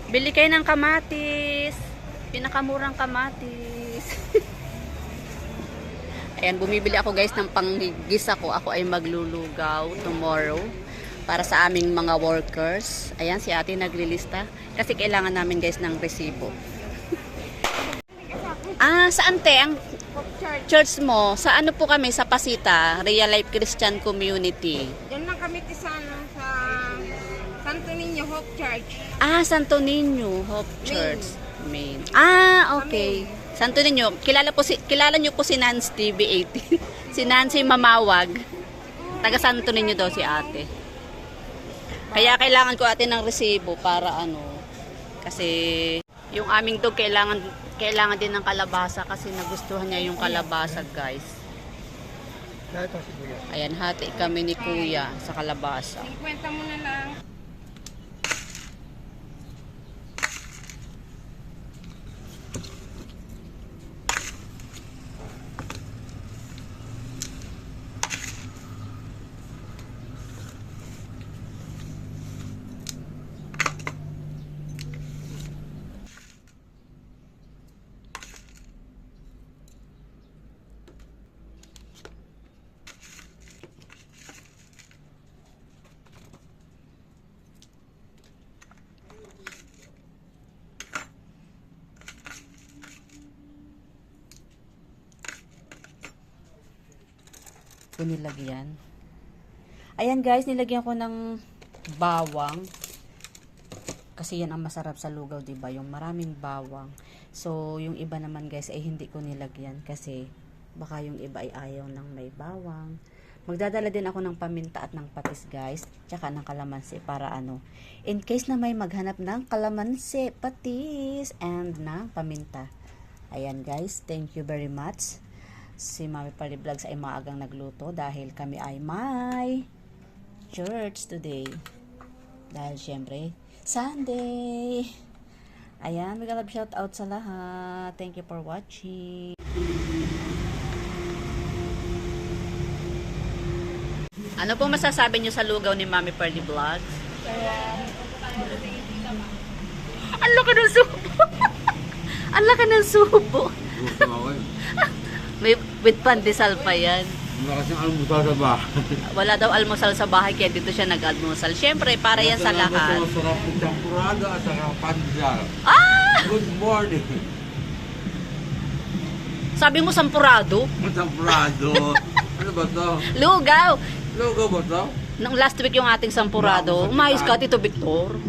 Bili kayo ng kamatis. Pinakamurang kamatis. Ayan, bumibili ako guys ng panggisa ko. Ako ay maglulugaw tomorrow para sa aming mga workers. Ayan, si ate naglilista. Kasi kailangan namin guys ng resibo. Saan te? Ang church mo? Sa ano po kami? Sa Pasita, Real Life Christian Community. Diyan lang kami sa Santo Niño Hope Church. Santo Niño Hope Church. Main. Okay. Santo Niño. Kilala niyo po si Nancy TV18. Si Nancy Mamawag. Taga Santo Niño daw si ate. Kaya kailangan ko ate ng resibo para kasi yung aming dog kailangan din ng kalabasa kasi nagustuhan niya yung kalabasa, guys. Ayan, hati kami ni Kuya sa kalabasa. 50 mo na lang. Nilagyan. Ayan guys, nilagyan ko ng bawang. Kasi yan ang masarap sa lugaw, diba? Yung maraming bawang. So, yung iba naman guys ay hindi ko nilagyan kasi baka yung iba ay ayaw ng may bawang. Magdadala din ako ng paminta at ng patis guys. Tsaka ng kalamansi para in case na may maghanap ng kalamansi, patis, and ng paminta. Ayan guys, thank you very much. Si Mami Party Vlogs ay maagang nagluto dahil kami ay may church today. Dahil syempre, Sunday. Ayan, mga love shout out sa lahat. Thank you for watching. Ano po masasabi niyo sa lugaw ni Mami Party Vlogs? Ang laki ng subo. Ang laki ng subo. With pandesal pa yan. Wala kasing almusal sa bahay. Wala daw almusal sa bahay kaya dito siya nag-almusal. Siyempre, para yan sa lahat. Masarap ng champurado at saka pandesal. Good morning. Sabi mo sampurado? Champurado. Ano ba to? Lugaw! Logo ba to? Nung last week yung ating sampurado, umayos ka, Tito Victor.